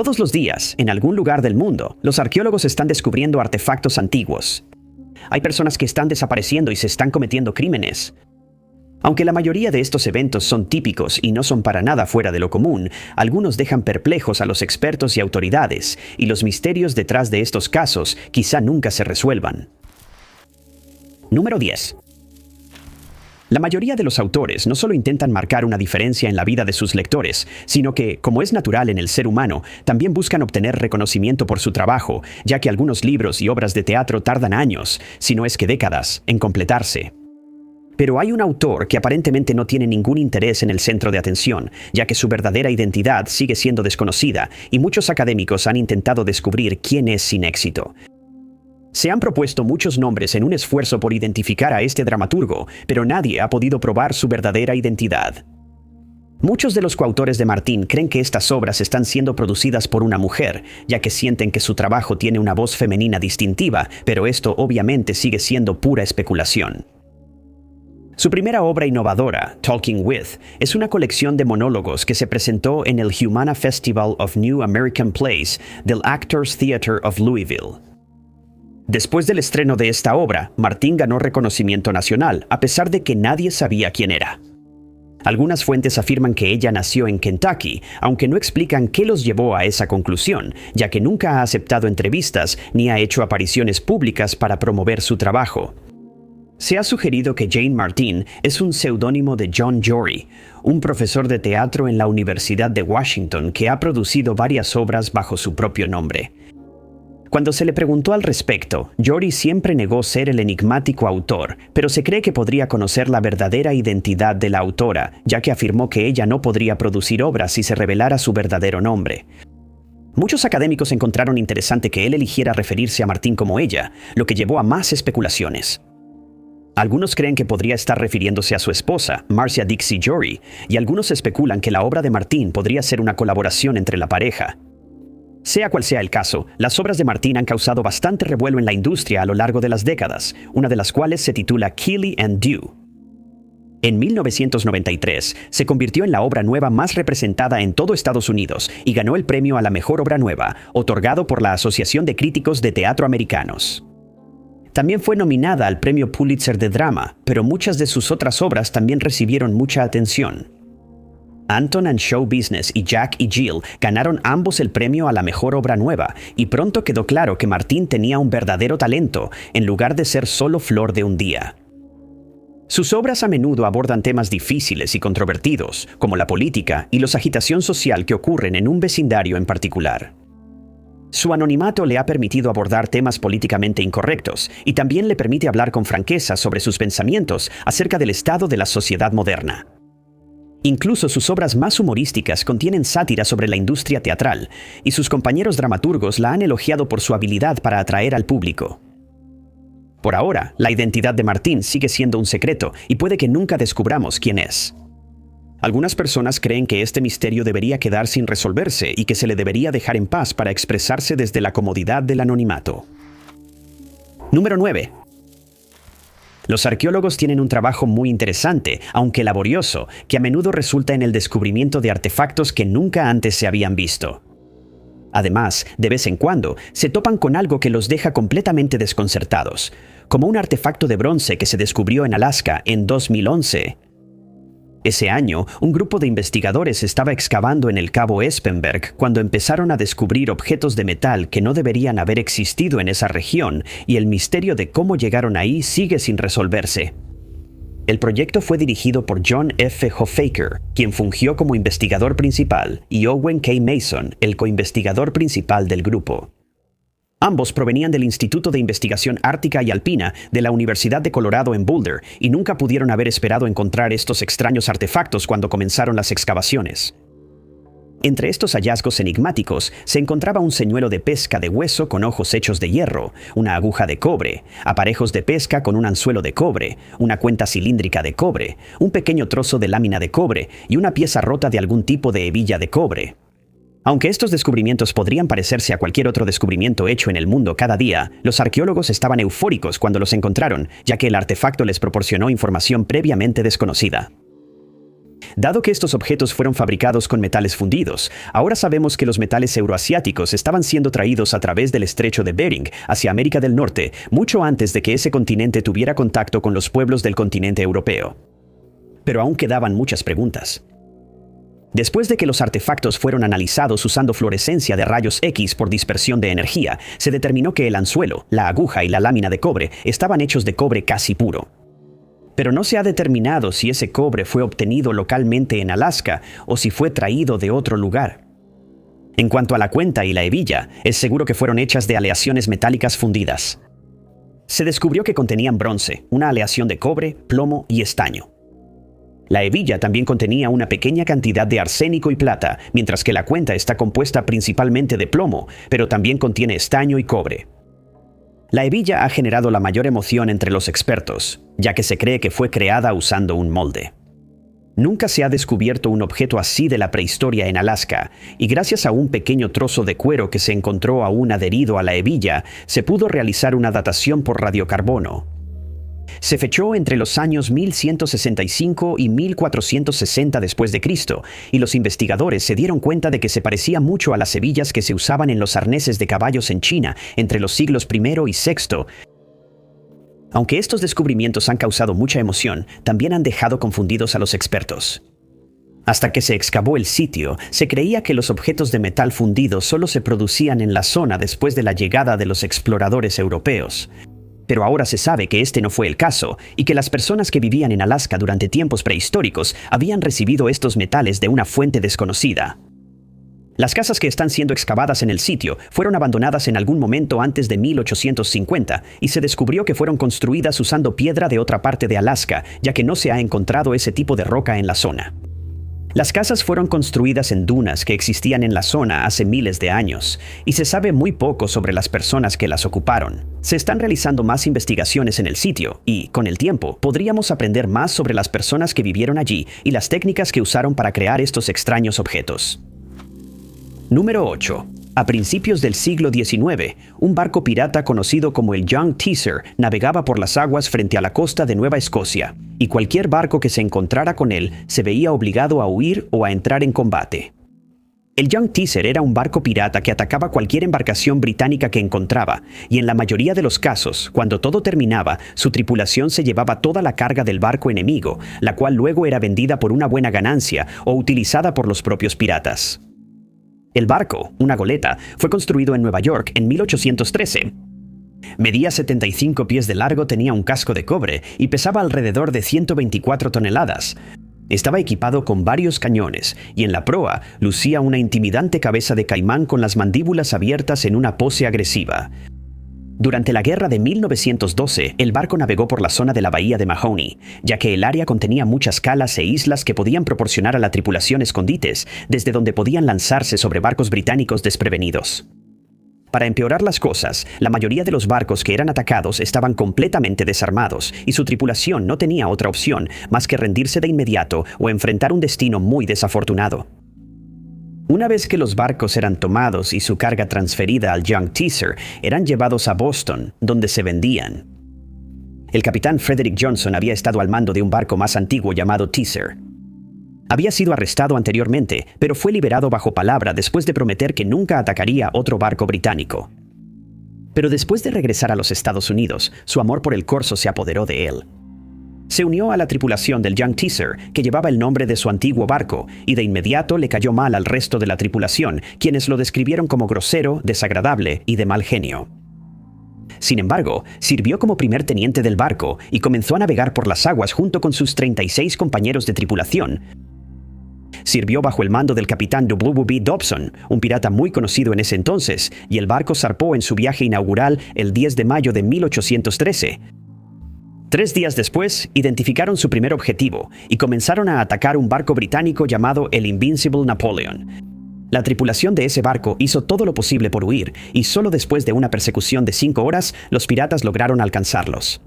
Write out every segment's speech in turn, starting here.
Todos los días, en algún lugar del mundo, los arqueólogos están descubriendo artefactos antiguos. Hay personas que están desapareciendo y se están cometiendo crímenes. Aunque la mayoría de estos eventos son típicos y no son para nada fuera de lo común, algunos dejan perplejos a los expertos y autoridades, y los misterios detrás de estos casos quizá nunca se resuelvan. Número 10. La mayoría de los autores no solo intentan marcar una diferencia en la vida de sus lectores, sino que, como es natural en el ser humano, también buscan obtener reconocimiento por su trabajo, ya que algunos libros y obras de teatro tardan años, si no es que décadas, en completarse. Pero hay un autor que aparentemente no tiene ningún interés en el centro de atención, ya que su verdadera identidad sigue siendo desconocida, y muchos académicos han intentado descubrir quién es sin éxito. Se han propuesto muchos nombres en un esfuerzo por identificar a este dramaturgo, pero nadie ha podido probar su verdadera identidad. Muchos de los coautores de Martín creen que estas obras están siendo producidas por una mujer, ya que sienten que su trabajo tiene una voz femenina distintiva, pero esto obviamente sigue siendo pura especulación. Su primera obra innovadora, Talking With, es una colección de monólogos que se presentó en el Humana Festival of New American Plays del Actors Theatre of Louisville. Después del estreno de esta obra, Martín ganó reconocimiento nacional, a pesar de que nadie sabía quién era. Algunas fuentes afirman que ella nació en Kentucky, aunque no explican qué los llevó a esa conclusión, ya que nunca ha aceptado entrevistas ni ha hecho apariciones públicas para promover su trabajo. Se ha sugerido que Jane Martin es un seudónimo de John Jory, un profesor de teatro en la Universidad de Washington que ha producido varias obras bajo su propio nombre. Cuando se le preguntó al respecto, Jory siempre negó ser el enigmático autor, pero se cree que podría conocer la verdadera identidad de la autora, ya que afirmó que ella no podría producir obras si se revelara su verdadero nombre. Muchos académicos encontraron interesante que él eligiera referirse a Martin como ella, lo que llevó a más especulaciones. Algunos creen que podría estar refiriéndose a su esposa, Marcia Dixie Jory, y algunos especulan que la obra de Martin podría ser una colaboración entre la pareja. Sea cual sea el caso, las obras de Martin han causado bastante revuelo en la industria a lo largo de las décadas, una de las cuales se titula Keely and Dew. En 1993, se convirtió en la obra nueva más representada en todo Estados Unidos y ganó el premio a la mejor obra nueva, otorgado por la Asociación de Críticos de Teatro Americanos. También fue nominada al Premio Pulitzer de Drama, pero muchas de sus otras obras también recibieron mucha atención. Anton and Show Business y Jack y Jill ganaron ambos el premio a la mejor obra nueva, y pronto quedó claro que Martin tenía un verdadero talento, en lugar de ser solo flor de un día. Sus obras a menudo abordan temas difíciles y controvertidos, como la política y la agitación social que ocurren en un vecindario en particular. Su anonimato le ha permitido abordar temas políticamente incorrectos y también le permite hablar con franqueza sobre sus pensamientos acerca del estado de la sociedad moderna. Incluso sus obras más humorísticas contienen sátira sobre la industria teatral, y sus compañeros dramaturgos la han elogiado por su habilidad para atraer al público. Por ahora, la identidad de Martin sigue siendo un secreto y puede que nunca descubramos quién es. Algunas personas creen que este misterio debería quedar sin resolverse y que se le debería dejar en paz para expresarse desde la comodidad del anonimato. Número 9. Los arqueólogos tienen un trabajo muy interesante, aunque laborioso, que a menudo resulta en el descubrimiento de artefactos que nunca antes se habían visto. Además, de vez en cuando, se topan con algo que los deja completamente desconcertados, como un artefacto de bronce que se descubrió en Alaska en 2011. Ese año, un grupo de investigadores estaba excavando en el Cabo Espenberg cuando empezaron a descubrir objetos de metal que no deberían haber existido en esa región, y el misterio de cómo llegaron ahí sigue sin resolverse. El proyecto fue dirigido por John F. Hoffaker, quien fungió como investigador principal, y Owen K. Mason, el coinvestigador principal del grupo. Ambos provenían del Instituto de Investigación Ártica y Alpina de la Universidad de Colorado en Boulder, y nunca pudieron haber esperado encontrar estos extraños artefactos cuando comenzaron las excavaciones. Entre estos hallazgos enigmáticos se encontraba un señuelo de pesca de hueso con ojos hechos de hierro, una aguja de cobre, aparejos de pesca con un anzuelo de cobre, una cuenta cilíndrica de cobre, un pequeño trozo de lámina de cobre y una pieza rota de algún tipo de hebilla de cobre. Aunque estos descubrimientos podrían parecerse a cualquier otro descubrimiento hecho en el mundo cada día, los arqueólogos estaban eufóricos cuando los encontraron, ya que el artefacto les proporcionó información previamente desconocida. Dado que estos objetos fueron fabricados con metales fundidos, ahora sabemos que los metales euroasiáticos estaban siendo traídos a través del estrecho de Bering hacia América del Norte, mucho antes de que ese continente tuviera contacto con los pueblos del continente europeo. Pero aún quedaban muchas preguntas. Después de que los artefactos fueron analizados usando fluorescencia de rayos X por dispersión de energía, se determinó que el anzuelo, la aguja y la lámina de cobre estaban hechos de cobre casi puro. Pero no se ha determinado si ese cobre fue obtenido localmente en Alaska o si fue traído de otro lugar. En cuanto a la cuenta y la hebilla, es seguro que fueron hechas de aleaciones metálicas fundidas. Se descubrió que contenían bronce, una aleación de cobre, plomo y estaño. La hebilla también contenía una pequeña cantidad de arsénico y plata, mientras que la cuenta está compuesta principalmente de plomo, pero también contiene estaño y cobre. La hebilla ha generado la mayor emoción entre los expertos, ya que se cree que fue creada usando un molde. Nunca se ha descubierto un objeto así de la prehistoria en Alaska, y gracias a un pequeño trozo de cuero que se encontró aún adherido a la hebilla, se pudo realizar una datación por radiocarbono. Se fechó entre los años 1165 y 1460 después de Cristo, y los investigadores se dieron cuenta de que se parecía mucho a las hebillas que se usaban en los arneses de caballos en China entre los siglos I y VI. Aunque estos descubrimientos han causado mucha emoción, también han dejado confundidos a los expertos. Hasta que se excavó el sitio, se creía que los objetos de metal fundido solo se producían en la zona después de la llegada de los exploradores europeos. Pero ahora se sabe que este no fue el caso, y que las personas que vivían en Alaska durante tiempos prehistóricos habían recibido estos metales de una fuente desconocida. Las casas que están siendo excavadas en el sitio fueron abandonadas en algún momento antes de 1850, y se descubrió que fueron construidas usando piedra de otra parte de Alaska, ya que no se ha encontrado ese tipo de roca en la zona. Las casas fueron construidas en dunas que existían en la zona hace miles de años, y se sabe muy poco sobre las personas que las ocuparon. Se están realizando más investigaciones en el sitio, y, con el tiempo, podríamos aprender más sobre las personas que vivieron allí y las técnicas que usaron para crear estos extraños objetos. Número 8. A principios del siglo XIX, un barco pirata conocido como el Young Teaser navegaba por las aguas frente a la costa de Nueva Escocia, y cualquier barco que se encontrara con él se veía obligado a huir o a entrar en combate. El Young Teaser era un barco pirata que atacaba cualquier embarcación británica que encontraba, y en la mayoría de los casos, cuando todo terminaba, su tripulación se llevaba toda la carga del barco enemigo, la cual luego era vendida por una buena ganancia o utilizada por los propios piratas. El barco, una goleta, fue construido en Nueva York en 1813. Medía 75 pies de largo, tenía un casco de cobre y pesaba alrededor de 124 toneladas. Estaba equipado con varios cañones y en la proa lucía una intimidante cabeza de caimán con las mandíbulas abiertas en una pose agresiva. Durante la guerra de 1912, el barco navegó por la zona de la bahía de Mahoney, ya que el área contenía muchas calas e islas que podían proporcionar a la tripulación escondites, desde donde podían lanzarse sobre barcos británicos desprevenidos. Para empeorar las cosas, la mayoría de los barcos que eran atacados estaban completamente desarmados, y su tripulación no tenía otra opción más que rendirse de inmediato o enfrentar un destino muy desafortunado. Una vez que los barcos eran tomados y su carga transferida al Young Teaser, eran llevados a Boston, donde se vendían. El capitán Frederick Johnson había estado al mando de un barco más antiguo llamado Teaser. Había sido arrestado anteriormente, pero fue liberado bajo palabra después de prometer que nunca atacaría otro barco británico. Pero después de regresar a los Estados Unidos, su amor por el corso se apoderó de él. Se unió a la tripulación del Young Teaser, que llevaba el nombre de su antiguo barco, y de inmediato le cayó mal al resto de la tripulación, quienes lo describieron como grosero, desagradable y de mal genio. Sin embargo, sirvió como primer teniente del barco y comenzó a navegar por las aguas junto con sus 36 compañeros de tripulación. Sirvió bajo el mando del capitán W.B. Dobson, un pirata muy conocido en ese entonces, y el barco zarpó en su viaje inaugural el 10 de mayo de 1813. 3 días después, identificaron su primer objetivo y comenzaron a atacar un barco británico llamado el Invincible Napoleon. La tripulación de ese barco hizo todo lo posible por huir, y solo después de una persecución de 5 horas, los piratas lograron alcanzarlos.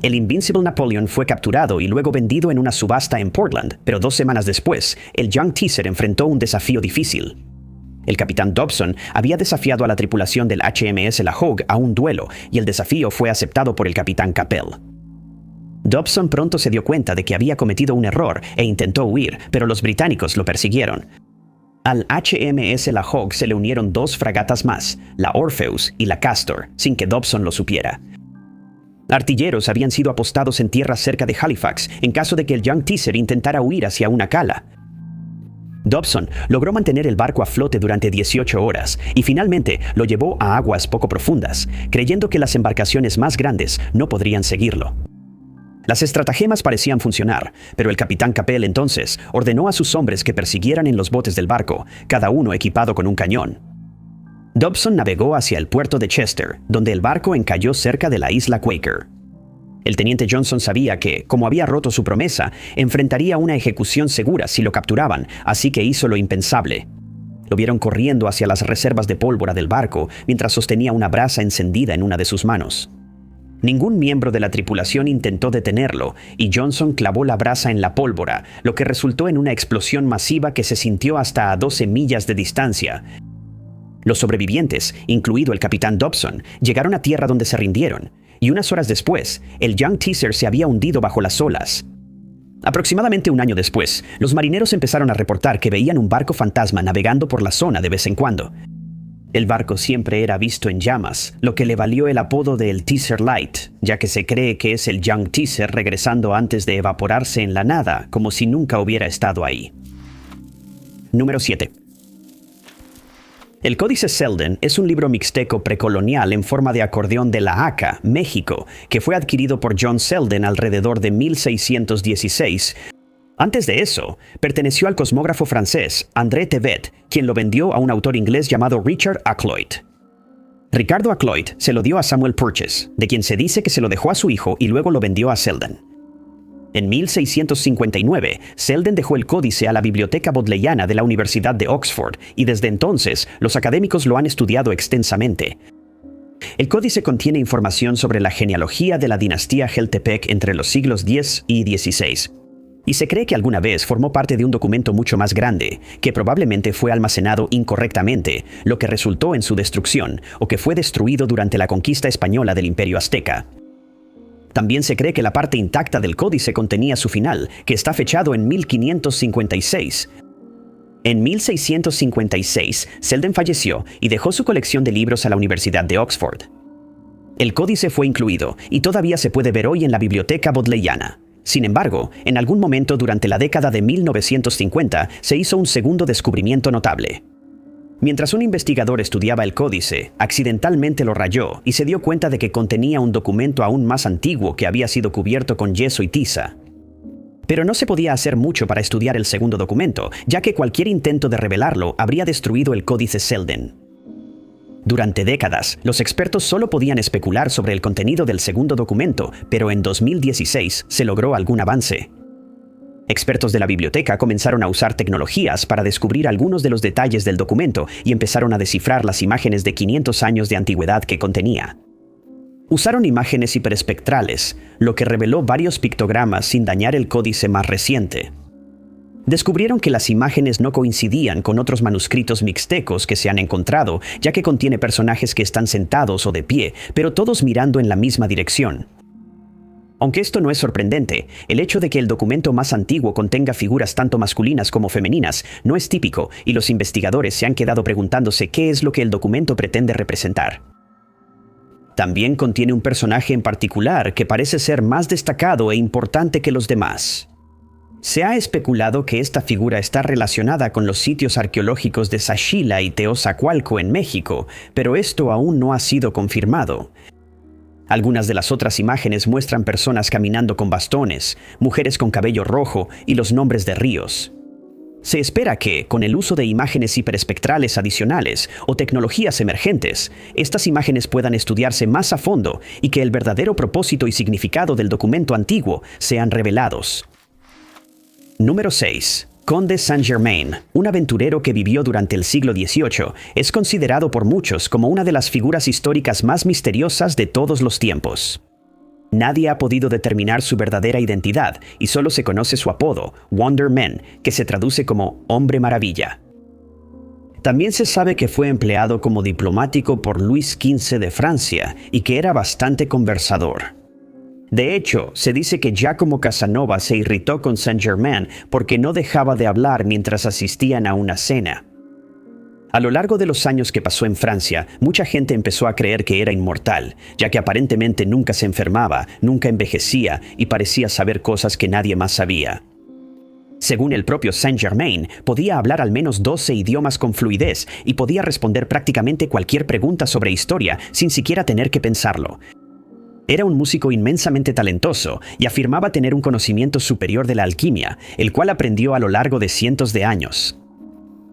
El Invincible Napoleon fue capturado y luego vendido en una subasta en Portland, pero 2 semanas después, el Young Teaser enfrentó un desafío difícil. El capitán Dobson había desafiado a la tripulación del HMS La Hogue a un duelo, y el desafío fue aceptado por el capitán Capel. Dobson pronto se dio cuenta de que había cometido un error e intentó huir, pero los británicos lo persiguieron. Al HMS La Hawke se le unieron 2 fragatas más, la Orpheus y la Castor, sin que Dobson lo supiera. Artilleros habían sido apostados en tierra cerca de Halifax en caso de que el Young Teaser intentara huir hacia una cala. Dobson logró mantener el barco a flote durante 18 horas y finalmente lo llevó a aguas poco profundas, creyendo que las embarcaciones más grandes no podrían seguirlo. Las estratagemas parecían funcionar, pero el capitán Capel entonces ordenó a sus hombres que persiguieran en los botes del barco, cada uno equipado con un cañón. Dobson navegó hacia el puerto de Chester, donde el barco encalló cerca de la isla Quaker. El teniente Johnson sabía que, como había roto su promesa, enfrentaría una ejecución segura si lo capturaban, así que hizo lo impensable. Lo vieron corriendo hacia las reservas de pólvora del barco mientras sostenía una brasa encendida en una de sus manos. Ningún miembro de la tripulación intentó detenerlo, y Johnson clavó la brasa en la pólvora, lo que resultó en una explosión masiva que se sintió hasta a 12 millas de distancia. Los sobrevivientes, incluido el capitán Dobson, llegaron a tierra donde se rindieron, y unas horas después, el Young Teaser se había hundido bajo las olas. Aproximadamente un año después, los marineros empezaron a reportar que veían un barco fantasma navegando por la zona de vez en cuando. El barco siempre era visto en llamas, lo que le valió el apodo de el Teaser Light, ya que se cree que es el Young Teaser regresando antes de evaporarse en la nada, como si nunca hubiera estado ahí. Número 7. El Códice Selden es un libro mixteco precolonial en forma de acordeón de La Haca, México, que fue adquirido por John Selden alrededor de 1616. Antes de eso, perteneció al cosmógrafo francés André Tevet, quien lo vendió a un autor inglés llamado Richard Ackloyd. Ricardo Ackloyd se lo dio a Samuel Purchas, de quien se dice que se lo dejó a su hijo y luego lo vendió a Selden. En 1659, Selden dejó el códice a la Biblioteca Bodleiana de la Universidad de Oxford, y desde entonces los académicos lo han estudiado extensamente. El códice contiene información sobre la genealogía de la dinastía Geltepec entre los siglos X y XVI. Y se cree que alguna vez formó parte de un documento mucho más grande, que probablemente fue almacenado incorrectamente, lo que resultó en su destrucción, o que fue destruido durante la conquista española del Imperio Azteca. También se cree que la parte intacta del códice contenía su final, que está fechado en 1556. En 1656, Selden falleció y dejó su colección de libros a la Universidad de Oxford. El códice fue incluido y todavía se puede ver hoy en la Biblioteca Bodleiana. Sin embargo, en algún momento durante la década de 1950 se hizo un segundo descubrimiento notable. Mientras un investigador estudiaba el códice, accidentalmente lo rayó y se dio cuenta de que contenía un documento aún más antiguo que había sido cubierto con yeso y tiza. Pero no se podía hacer mucho para estudiar el segundo documento, ya que cualquier intento de revelarlo habría destruido el códice Selden. Durante décadas, los expertos solo podían especular sobre el contenido del segundo documento, pero en 2016 se logró algún avance. Expertos de la biblioteca comenzaron a usar tecnologías para descubrir algunos de los detalles del documento y empezaron a descifrar las imágenes de 500 años de antigüedad que contenía. Usaron imágenes hiperespectrales, lo que reveló varios pictogramas sin dañar el códice más reciente. Descubrieron que las imágenes no coincidían con otros manuscritos mixtecos que se han encontrado, ya que contiene personajes que están sentados o de pie, pero todos mirando en la misma dirección. Aunque esto no es sorprendente, el hecho de que el documento más antiguo contenga figuras tanto masculinas como femeninas no es típico, y los investigadores se han quedado preguntándose qué es lo que el documento pretende representar. También contiene un personaje en particular que parece ser más destacado e importante que los demás. Se ha especulado que esta figura está relacionada con los sitios arqueológicos de Zaxila y Teozacualco en México, pero esto aún no ha sido confirmado. Algunas de las otras imágenes muestran personas caminando con bastones, mujeres con cabello rojo y los nombres de ríos. Se espera que, con el uso de imágenes hiperespectrales adicionales o tecnologías emergentes, estas imágenes puedan estudiarse más a fondo y que el verdadero propósito y significado del documento antiguo sean revelados. Número 6. Conde Saint-Germain, un aventurero que vivió durante el siglo XVIII, es considerado por muchos como una de las figuras históricas más misteriosas de todos los tiempos. Nadie ha podido determinar su verdadera identidad y solo se conoce su apodo, Wonder Man, que se traduce como Hombre Maravilla. También se sabe que fue empleado como diplomático por Luis XV de Francia y que era bastante conversador. De hecho, se dice que Giacomo Casanova se irritó con Saint-Germain porque no dejaba de hablar mientras asistían a una cena. A lo largo de los años que pasó en Francia, mucha gente empezó a creer que era inmortal, ya que aparentemente nunca se enfermaba, nunca envejecía y parecía saber cosas que nadie más sabía. Según el propio Saint-Germain, podía hablar al menos 12 idiomas con fluidez y podía responder prácticamente cualquier pregunta sobre historia sin siquiera tener que pensarlo. Era un músico inmensamente talentoso y afirmaba tener un conocimiento superior de la alquimia, el cual aprendió a lo largo de cientos de años.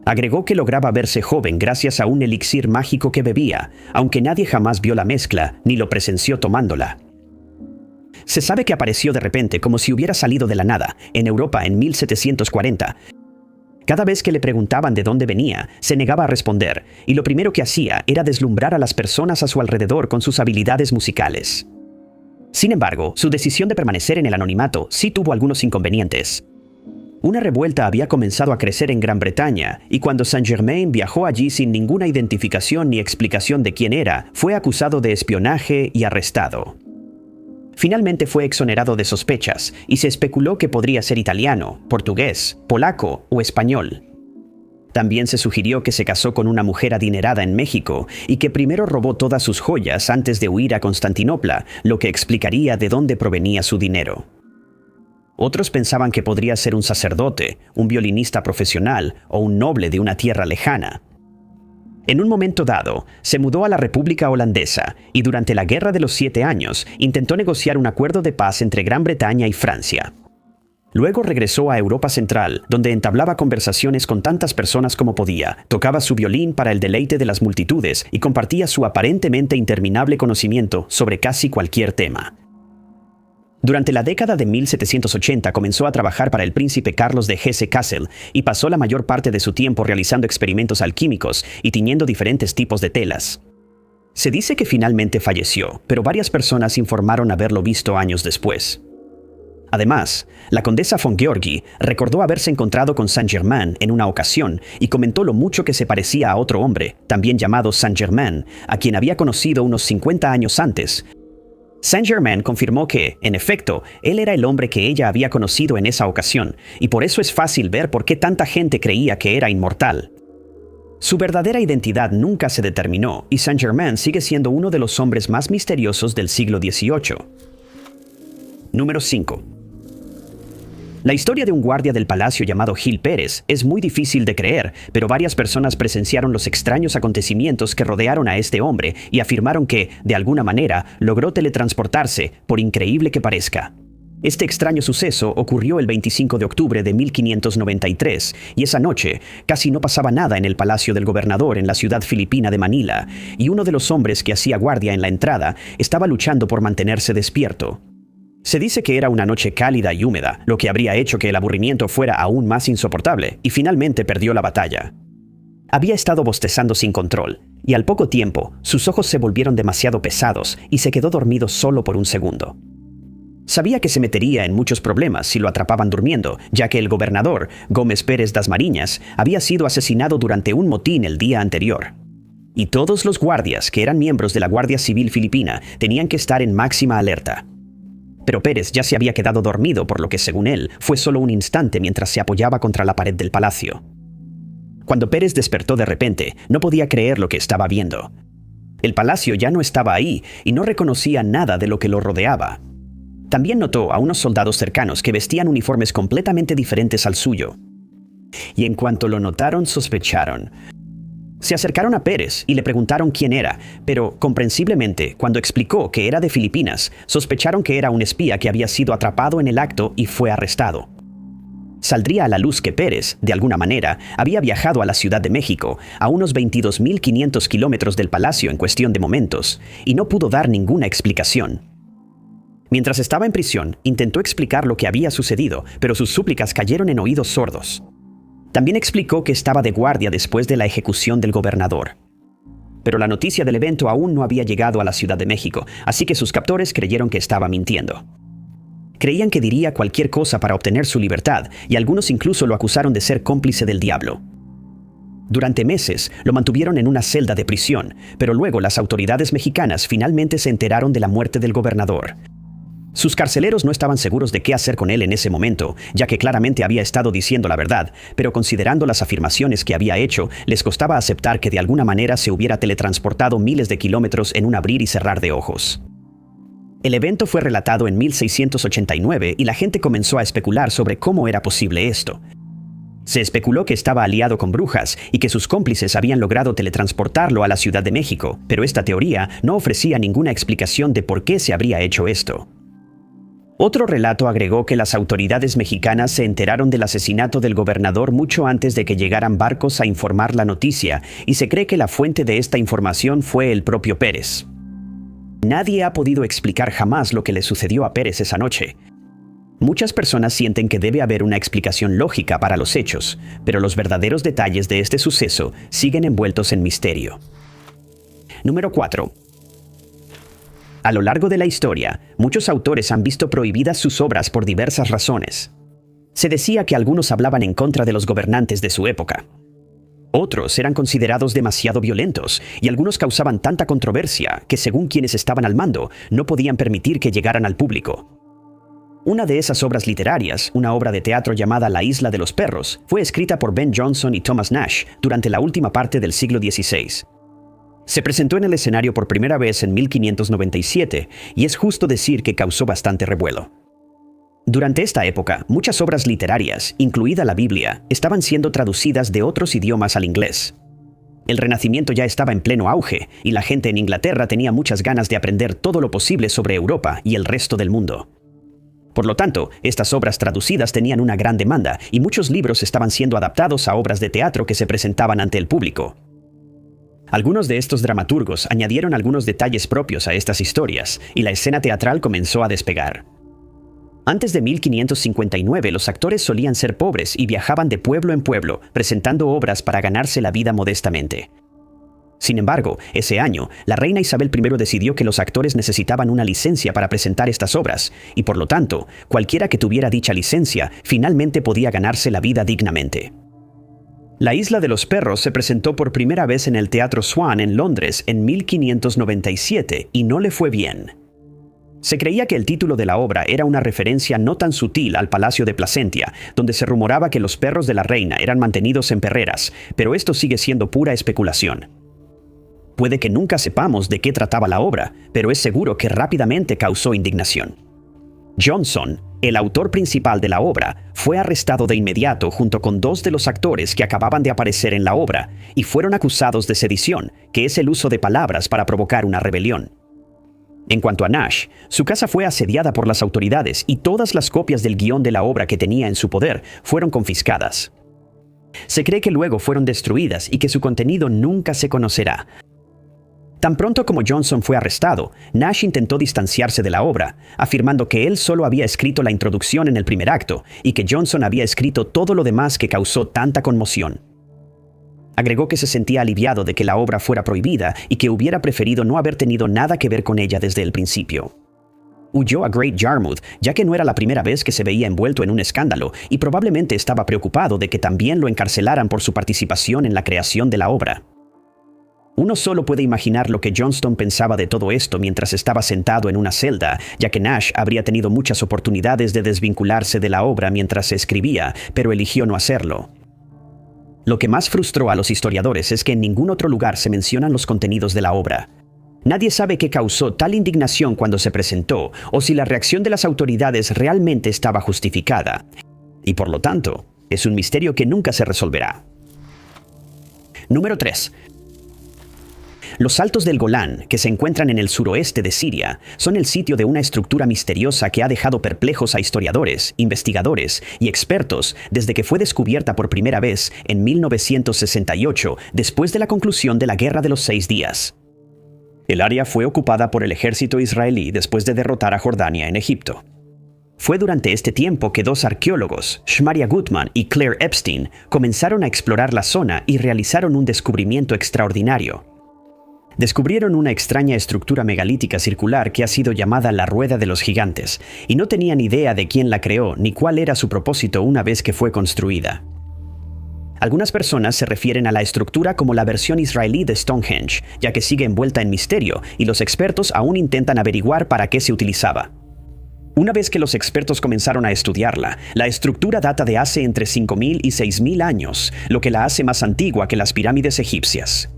Agregó que lograba verse joven gracias a un elixir mágico que bebía, aunque nadie jamás vio la mezcla ni lo presenció tomándola. Se sabe que apareció de repente como si hubiera salido de la nada, en Europa en 1740. Cada vez que le preguntaban de dónde venía, se negaba a responder, y lo primero que hacía era deslumbrar a las personas a su alrededor con sus habilidades musicales. Sin embargo, su decisión de permanecer en el anonimato sí tuvo algunos inconvenientes. Una revuelta había comenzado a crecer en Gran Bretaña, y cuando Saint-Germain viajó allí sin ninguna identificación ni explicación de quién era, fue acusado de espionaje y arrestado. Finalmente fue exonerado de sospechas, y se especuló que podría ser italiano, portugués, polaco o español. También se sugirió que se casó con una mujer adinerada en México y que primero robó todas sus joyas antes de huir a Constantinopla, lo que explicaría de dónde provenía su dinero. Otros pensaban que podría ser un sacerdote, un violinista profesional o un noble de una tierra lejana. En un momento dado, se mudó a la República Holandesa y durante la Guerra de los 7 Años intentó negociar un acuerdo de paz entre Gran Bretaña y Francia. Luego regresó a Europa Central, donde entablaba conversaciones con tantas personas como podía, tocaba su violín para el deleite de las multitudes y compartía su aparentemente interminable conocimiento sobre casi cualquier tema. Durante la década de 1780 comenzó a trabajar para el príncipe Carlos de Hesse-Kassel y pasó la mayor parte de su tiempo realizando experimentos alquímicos y tiñendo diferentes tipos de telas. Se dice que finalmente falleció, pero varias personas informaron haberlo visto años después. Además, la condesa von Georgi recordó haberse encontrado con Saint-Germain en una ocasión y comentó lo mucho que se parecía a otro hombre, también llamado Saint-Germain, a quien había conocido unos 50 años antes. Saint-Germain confirmó que, en efecto, él era el hombre que ella había conocido en esa ocasión, y por eso es fácil ver por qué tanta gente creía que era inmortal. Su verdadera identidad nunca se determinó, y Saint-Germain sigue siendo uno de los hombres más misteriosos del siglo XVIII. Número 5. La historia de un guardia del palacio llamado Gil Pérez es muy difícil de creer, pero varias personas presenciaron los extraños acontecimientos que rodearon a este hombre y afirmaron que, de alguna manera, logró teletransportarse, por increíble que parezca. Este extraño suceso ocurrió el 25 de octubre de 1593, y esa noche casi no pasaba nada en el palacio del gobernador en la ciudad filipina de Manila, y uno de los hombres que hacía guardia en la entrada estaba luchando por mantenerse despierto. Se dice que era una noche cálida y húmeda, lo que habría hecho que el aburrimiento fuera aún más insoportable, y finalmente perdió la batalla. Había estado bostezando sin control, y al poco tiempo, sus ojos se volvieron demasiado pesados y se quedó dormido solo por un segundo. Sabía que se metería en muchos problemas si lo atrapaban durmiendo, ya que el gobernador, Gómez Pérez das Mariñas, había sido asesinado durante un motín el día anterior. Y todos los guardias, que eran miembros de la Guardia Civil Filipina, tenían que estar en máxima alerta. Pero Pérez ya se había quedado dormido, por lo que, según él, fue solo un instante mientras se apoyaba contra la pared del palacio. Cuando Pérez despertó de repente, no podía creer lo que estaba viendo. El palacio ya no estaba ahí y no reconocía nada de lo que lo rodeaba. También notó a unos soldados cercanos que vestían uniformes completamente diferentes al suyo. Y en cuanto lo notaron, sospecharon. Se acercaron a Pérez y le preguntaron quién era, pero, comprensiblemente, cuando explicó que era de Filipinas, sospecharon que era un espía que había sido atrapado en el acto y fue arrestado. Saldría a la luz que Pérez, de alguna manera, había viajado a la Ciudad de México, a unos 22.500 kilómetros del palacio en cuestión de momentos, y no pudo dar ninguna explicación. Mientras estaba en prisión, intentó explicar lo que había sucedido, pero sus súplicas cayeron en oídos sordos. También explicó que estaba de guardia después de la ejecución del gobernador. Pero la noticia del evento aún no había llegado a la Ciudad de México, así que sus captores creyeron que estaba mintiendo. Creían que diría cualquier cosa para obtener su libertad, y algunos incluso lo acusaron de ser cómplice del diablo. Durante meses lo mantuvieron en una celda de prisión, pero luego las autoridades mexicanas finalmente se enteraron de la muerte del gobernador. Sus carceleros no estaban seguros de qué hacer con él en ese momento, ya que claramente había estado diciendo la verdad, pero considerando las afirmaciones que había hecho, les costaba aceptar que de alguna manera se hubiera teletransportado miles de kilómetros en un abrir y cerrar de ojos. El evento fue relatado en 1689 y la gente comenzó a especular sobre cómo era posible esto. Se especuló que estaba aliado con brujas y que sus cómplices habían logrado teletransportarlo a la Ciudad de México, pero esta teoría no ofrecía ninguna explicación de por qué se habría hecho esto. Otro relato agregó que las autoridades mexicanas se enteraron del asesinato del gobernador mucho antes de que llegaran barcos a informar la noticia, y se cree que la fuente de esta información fue el propio Pérez. Nadie ha podido explicar jamás lo que le sucedió a Pérez esa noche. Muchas personas sienten que debe haber una explicación lógica para los hechos, pero los verdaderos detalles de este suceso siguen envueltos en misterio. Número 4. A lo largo de la historia, muchos autores han visto prohibidas sus obras por diversas razones. Se decía que algunos hablaban en contra de los gobernantes de su época. Otros eran considerados demasiado violentos, y algunos causaban tanta controversia que, según quienes estaban al mando, no podían permitir que llegaran al público. Una de esas obras literarias, una obra de teatro llamada La Isla de los Perros, fue escrita por Ben Jonson y Thomas Nash durante la última parte del siglo XVI. Se presentó en el escenario por primera vez en 1597, y es justo decir que causó bastante revuelo. Durante esta época, muchas obras literarias, incluida la Biblia, estaban siendo traducidas de otros idiomas al inglés. El Renacimiento ya estaba en pleno auge, y la gente en Inglaterra tenía muchas ganas de aprender todo lo posible sobre Europa y el resto del mundo. Por lo tanto, estas obras traducidas tenían una gran demanda, y muchos libros estaban siendo adaptados a obras de teatro que se presentaban ante el público. Algunos de estos dramaturgos añadieron algunos detalles propios a estas historias, y la escena teatral comenzó a despegar. Antes de 1559, los actores solían ser pobres y viajaban de pueblo en pueblo, presentando obras para ganarse la vida modestamente. Sin embargo, ese año, la reina Isabel I decidió que los actores necesitaban una licencia para presentar estas obras, y por lo tanto, cualquiera que tuviera dicha licencia finalmente podía ganarse la vida dignamente. La Isla de los Perros se presentó por primera vez en el Teatro Swan en Londres en 1597 y no le fue bien. Se creía que el título de la obra era una referencia no tan sutil al Palacio de Placentia, donde se rumoraba que los perros de la reina eran mantenidos en perreras, pero esto sigue siendo pura especulación. Puede que nunca sepamos de qué trataba la obra, pero es seguro que rápidamente causó indignación. Jonson, el autor principal de la obra, fue arrestado de inmediato junto con 2 de los actores que acababan de aparecer en la obra y fueron acusados de sedición, que es el uso de palabras para provocar una rebelión. En cuanto a Nash, su casa fue asediada por las autoridades y todas las copias del guión de la obra que tenía en su poder fueron confiscadas. Se cree que luego fueron destruidas y que su contenido nunca se conocerá. Tan pronto como Jonson fue arrestado, Nash intentó distanciarse de la obra, afirmando que él solo había escrito la introducción en el primer acto y que Jonson había escrito todo lo demás que causó tanta conmoción. Agregó que se sentía aliviado de que la obra fuera prohibida y que hubiera preferido no haber tenido nada que ver con ella desde el principio. Huyó a Great Yarmouth, ya que no era la primera vez que se veía envuelto en un escándalo y probablemente estaba preocupado de que también lo encarcelaran por su participación en la creación de la obra. Uno solo puede imaginar lo que Johnston pensaba de todo esto mientras estaba sentado en una celda, ya que Nash habría tenido muchas oportunidades de desvincularse de la obra mientras se escribía, pero eligió no hacerlo. Lo que más frustró a los historiadores es que en ningún otro lugar se mencionan los contenidos de la obra. Nadie sabe qué causó tal indignación cuando se presentó, o si la reacción de las autoridades realmente estaba justificada. Y por lo tanto, es un misterio que nunca se resolverá. Número 3. Los Altos del Golán, que se encuentran en el suroeste de Siria, son el sitio de una estructura misteriosa que ha dejado perplejos a historiadores, investigadores y expertos desde que fue descubierta por primera vez en 1968, después de la conclusión de la Guerra de los 6 días. El área fue ocupada por el ejército israelí después de derrotar a Jordania en Egipto. Fue durante este tiempo que 2 arqueólogos, Shmaria Gutman y Claire Epstein, comenzaron a explorar la zona y realizaron un descubrimiento extraordinario. Descubrieron una extraña estructura megalítica circular que ha sido llamada la Rueda de los Gigantes, y no tenían idea de quién la creó ni cuál era su propósito una vez que fue construida. Algunas personas se refieren a la estructura como la versión israelí de Stonehenge, ya que sigue envuelta en misterio y los expertos aún intentan averiguar para qué se utilizaba. Una vez que los expertos comenzaron a estudiarla, la estructura data de hace entre 5.000 y 6.000 años, lo que la hace más antigua que las pirámides egipcias.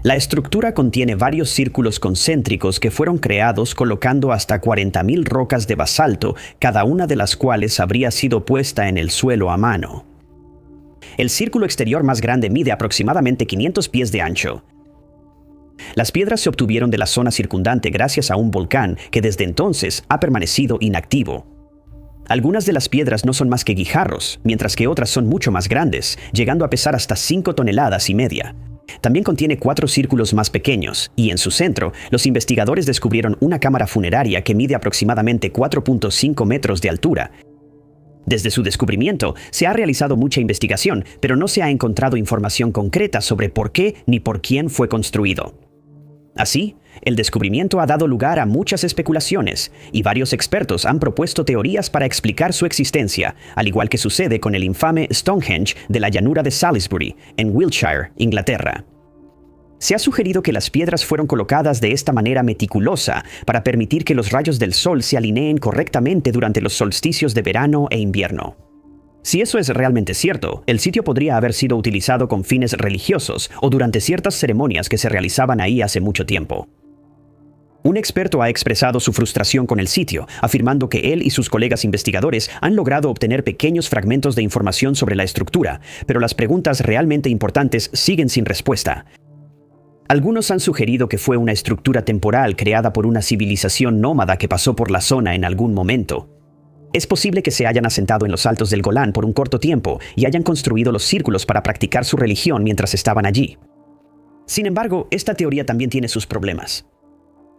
La estructura contiene varios círculos concéntricos que fueron creados colocando hasta 40.000 rocas de basalto, cada una de las cuales habría sido puesta en el suelo a mano. El círculo exterior más grande mide aproximadamente 500 pies de ancho. Las piedras se obtuvieron de la zona circundante gracias a un volcán que desde entonces ha permanecido inactivo. Algunas de las piedras no son más que guijarros, mientras que otras son mucho más grandes, llegando a pesar hasta 5,5 toneladas. También contiene 4 círculos más pequeños, y en su centro, los investigadores descubrieron una cámara funeraria que mide aproximadamente 4,5 metros de altura. Desde su descubrimiento, se ha realizado mucha investigación, pero no se ha encontrado información concreta sobre por qué ni por quién fue construido. Así, el descubrimiento ha dado lugar a muchas especulaciones, y varios expertos han propuesto teorías para explicar su existencia, al igual que sucede con el infame Stonehenge de la llanura de Salisbury, en Wiltshire, Inglaterra. Se ha sugerido que las piedras fueron colocadas de esta manera meticulosa para permitir que los rayos del sol se alineen correctamente durante los solsticios de verano e invierno. Si eso es realmente cierto, el sitio podría haber sido utilizado con fines religiosos o durante ciertas ceremonias que se realizaban ahí hace mucho tiempo. Un experto ha expresado su frustración con el sitio, afirmando que él y sus colegas investigadores han logrado obtener pequeños fragmentos de información sobre la estructura, pero las preguntas realmente importantes siguen sin respuesta. Algunos han sugerido que fue una estructura temporal creada por una civilización nómada que pasó por la zona en algún momento. Es posible que se hayan asentado en los altos del Golán por un corto tiempo y hayan construido los círculos para practicar su religión mientras estaban allí. Sin embargo, esta teoría también tiene sus problemas.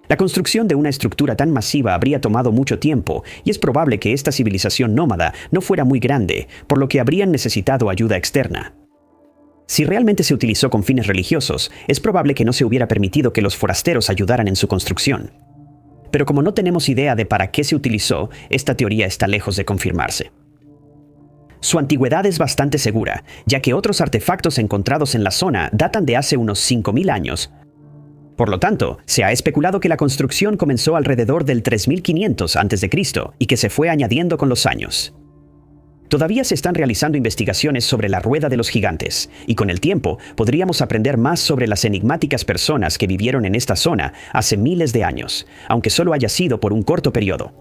La construcción de una estructura tan masiva habría tomado mucho tiempo, y es probable que esta civilización nómada no fuera muy grande, por lo que habrían necesitado ayuda externa. Si realmente se utilizó con fines religiosos, es probable que no se hubiera permitido que los forasteros ayudaran en su construcción. Pero como no tenemos idea de para qué se utilizó, esta teoría está lejos de confirmarse. Su antigüedad es bastante segura, ya que otros artefactos encontrados en la zona datan de hace unos 5.000 años. Por lo tanto, se ha especulado que la construcción comenzó alrededor del 3500 a.C. y que se fue añadiendo con los años. Todavía se están realizando investigaciones sobre la rueda de los gigantes, y con el tiempo podríamos aprender más sobre las enigmáticas personas que vivieron en esta zona hace miles de años, aunque solo haya sido por un corto periodo.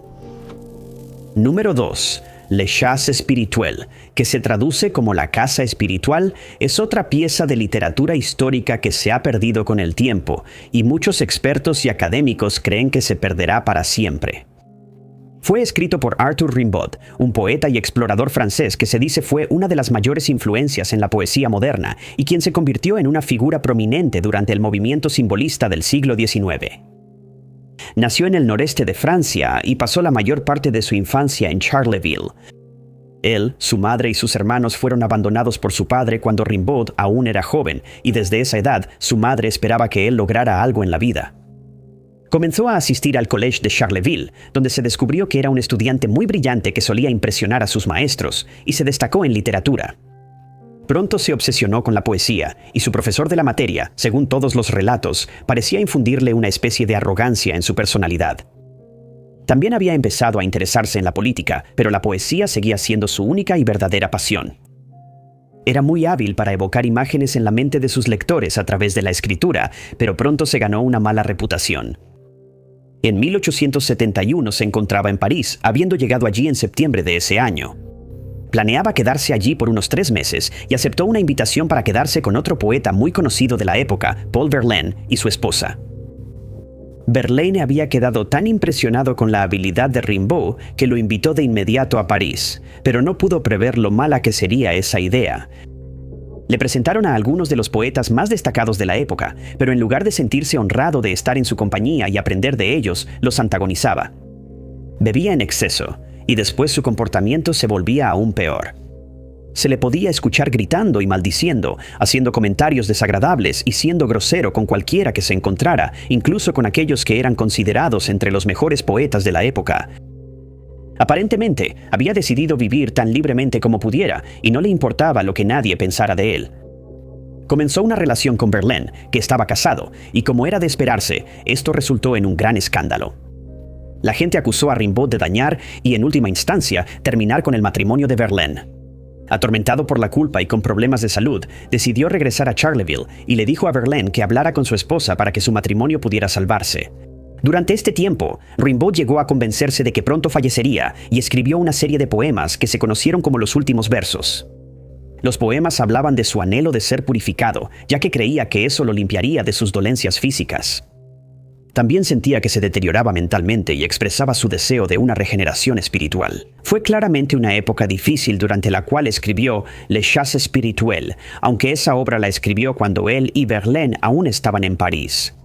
Número 2. Le Chasse Spirituel, que se traduce como la casa espiritual, es otra pieza de literatura histórica que se ha perdido con el tiempo, y muchos expertos y académicos creen que se perderá para siempre. Fue escrito por Arthur Rimbaud, un poeta y explorador francés que se dice fue una de las mayores influencias en la poesía moderna y quien se convirtió en una figura prominente durante el movimiento simbolista del siglo XIX. Nació en el noreste de Francia y pasó la mayor parte de su infancia en Charleville. Él, su madre y sus hermanos fueron abandonados por su padre cuando Rimbaud aún era joven, y desde esa edad su madre esperaba que él lograra algo en la vida. Comenzó a asistir al Collège de Charleville, donde se descubrió que era un estudiante muy brillante que solía impresionar a sus maestros, y se destacó en literatura. Pronto se obsesionó con la poesía, y su profesor de la materia, según todos los relatos, parecía infundirle una especie de arrogancia en su personalidad. También había empezado a interesarse en la política, pero la poesía seguía siendo su única y verdadera pasión. Era muy hábil para evocar imágenes en la mente de sus lectores a través de la escritura, pero pronto se ganó una mala reputación. En 1871 se encontraba en París, habiendo llegado allí en septiembre de ese año. Planeaba quedarse allí por unos 3 meses y aceptó una invitación para quedarse con otro poeta muy conocido de la época, Paul Verlaine, y su esposa. Verlaine había quedado tan impresionado con la habilidad de Rimbaud que lo invitó de inmediato a París, pero no pudo prever lo mala que sería esa idea. Le presentaron a algunos de los poetas más destacados de la época, pero en lugar de sentirse honrado de estar en su compañía y aprender de ellos, los antagonizaba. Bebía en exceso, y después su comportamiento se volvía aún peor. Se le podía escuchar gritando y maldiciendo, haciendo comentarios desagradables y siendo grosero con cualquiera que se encontrara, incluso con aquellos que eran considerados entre los mejores poetas de la época. Aparentemente, había decidido vivir tan libremente como pudiera y no le importaba lo que nadie pensara de él. Comenzó una relación con Verlaine, que estaba casado, y como era de esperarse, esto resultó en un gran escándalo. La gente acusó a Rimbaud de dañar y, en última instancia, terminar con el matrimonio de Verlaine. Atormentado por la culpa y con problemas de salud, decidió regresar a Charleville y le dijo a Verlaine que hablara con su esposa para que su matrimonio pudiera salvarse. Durante este tiempo, Rimbaud llegó a convencerse de que pronto fallecería y escribió una serie de poemas que se conocieron como los últimos versos. Los poemas hablaban de su anhelo de ser purificado, ya que creía que eso lo limpiaría de sus dolencias físicas. También sentía que se deterioraba mentalmente y expresaba su deseo de una regeneración espiritual. Fue claramente una época difícil durante la cual escribió Les Chasses Spirituelles, aunque esa obra la escribió cuando él y Verlaine aún estaban en París.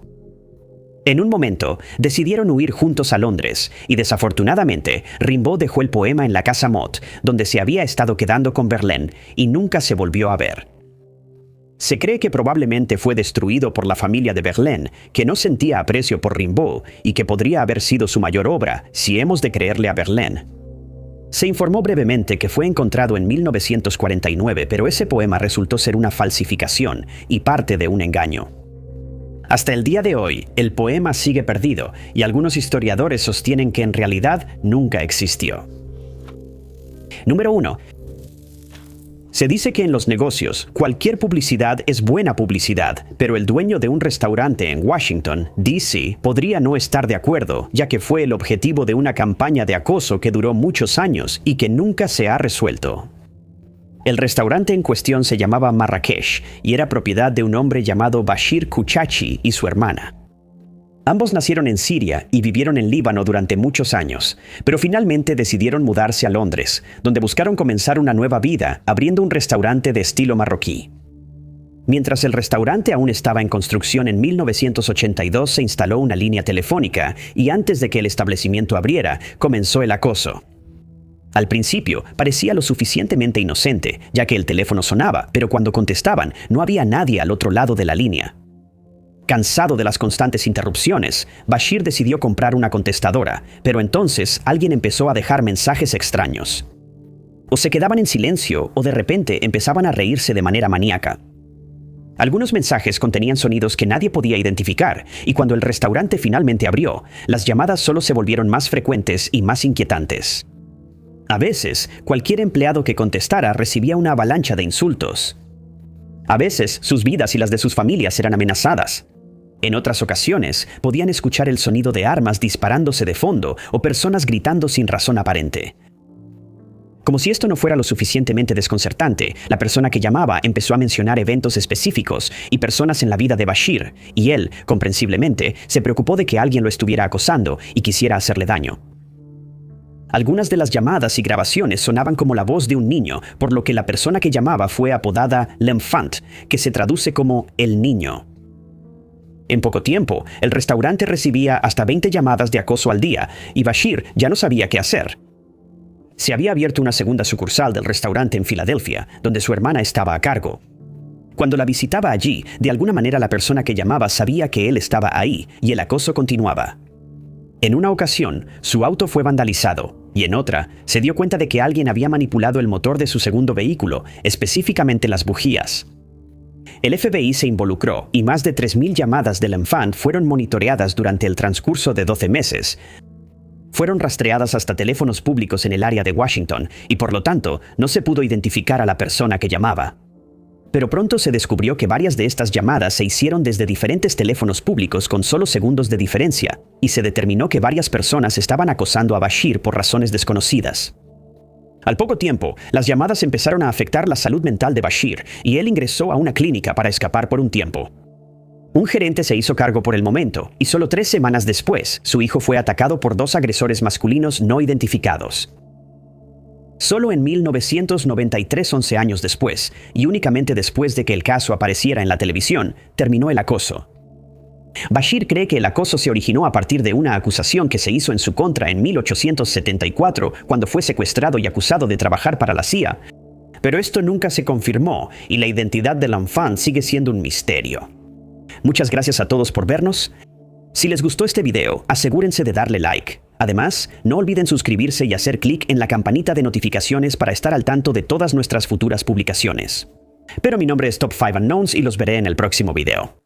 En un momento, decidieron huir juntos a Londres, y desafortunadamente, Rimbaud dejó el poema en la casa Mott, donde se había estado quedando con Verlaine, y nunca se volvió a ver. Se cree que probablemente fue destruido por la familia de Verlaine, que no sentía aprecio por Rimbaud y que podría haber sido su mayor obra, si hemos de creerle a Verlaine. Se informó brevemente que fue encontrado en 1949, pero ese poema resultó ser una falsificación y parte de un engaño. Hasta el día de hoy, el poema sigue perdido y algunos historiadores sostienen que en realidad nunca existió. Número 1. Se dice que en los negocios, cualquier publicidad es buena publicidad, pero el dueño de un restaurante en Washington, D.C., podría no estar de acuerdo, ya que fue el objetivo de una campaña de acoso que duró muchos años y que nunca se ha resuelto. El restaurante en cuestión se llamaba Marrakech y era propiedad de un hombre llamado Bashir Kuchachi y su hermana. Ambos nacieron en Siria y vivieron en Líbano durante muchos años, pero finalmente decidieron mudarse a Londres, donde buscaron comenzar una nueva vida abriendo un restaurante de estilo marroquí. Mientras el restaurante aún estaba en construcción, en 1982 se instaló una línea telefónica y antes de que el establecimiento abriera, comenzó el acoso. Al principio parecía lo suficientemente inocente, ya que el teléfono sonaba, pero cuando contestaban no había nadie al otro lado de la línea. Cansado de las constantes interrupciones, Bashir decidió comprar una contestadora, pero entonces alguien empezó a dejar mensajes extraños. O se quedaban en silencio o de repente empezaban a reírse de manera maníaca. Algunos mensajes contenían sonidos que nadie podía identificar, y cuando el restaurante finalmente abrió, las llamadas solo se volvieron más frecuentes y más inquietantes. A veces, cualquier empleado que contestara recibía una avalancha de insultos. A veces, sus vidas y las de sus familias eran amenazadas. En otras ocasiones, podían escuchar el sonido de armas disparándose de fondo o personas gritando sin razón aparente. Como si esto no fuera lo suficientemente desconcertante, la persona que llamaba empezó a mencionar eventos específicos y personas en la vida de Bashir, y él, comprensiblemente, se preocupó de que alguien lo estuviera acosando y quisiera hacerle daño. Algunas de las llamadas y grabaciones sonaban como la voz de un niño, por lo que la persona que llamaba fue apodada L'Enfant, que se traduce como el niño. En poco tiempo, el restaurante recibía hasta 20 llamadas de acoso al día, y Bashir ya no sabía qué hacer. Se había abierto una segunda sucursal del restaurante en Filadelfia, donde su hermana estaba a cargo. Cuando la visitaba allí, de alguna manera la persona que llamaba sabía que él estaba ahí, y el acoso continuaba. En una ocasión, su auto fue vandalizado, y en otra, se dio cuenta de que alguien había manipulado el motor de su segundo vehículo, específicamente las bujías. El FBI se involucró y más de 3.000 llamadas del L'Enfant fueron monitoreadas durante el transcurso de 12 meses. Fueron rastreadas hasta teléfonos públicos en el área de Washington y por lo tanto no se pudo identificar a la persona que llamaba. Pero pronto se descubrió que varias de estas llamadas se hicieron desde diferentes teléfonos públicos con solo segundos de diferencia, y se determinó que varias personas estaban acosando a Bashir por razones desconocidas. Al poco tiempo, las llamadas empezaron a afectar la salud mental de Bashir y él ingresó a una clínica para escapar por un tiempo. Un gerente se hizo cargo por el momento y solo 3 semanas después, su hijo fue atacado por 2 agresores masculinos no identificados. Solo en 1993, 11 años después, y únicamente después de que el caso apareciera en la televisión, terminó el acoso. Bashir cree que el acoso se originó a partir de una acusación que se hizo en su contra en 1874, cuando fue secuestrado y acusado de trabajar para la CIA. Pero esto nunca se confirmó, y la identidad de L'Enfant sigue siendo un misterio. Muchas gracias a todos por vernos. Si les gustó este video, asegúrense de darle like. Además, no olviden suscribirse y hacer clic en la campanita de notificaciones para estar al tanto de todas nuestras futuras publicaciones. Pero mi nombre es Top 5 Unknowns y los veré en el próximo video.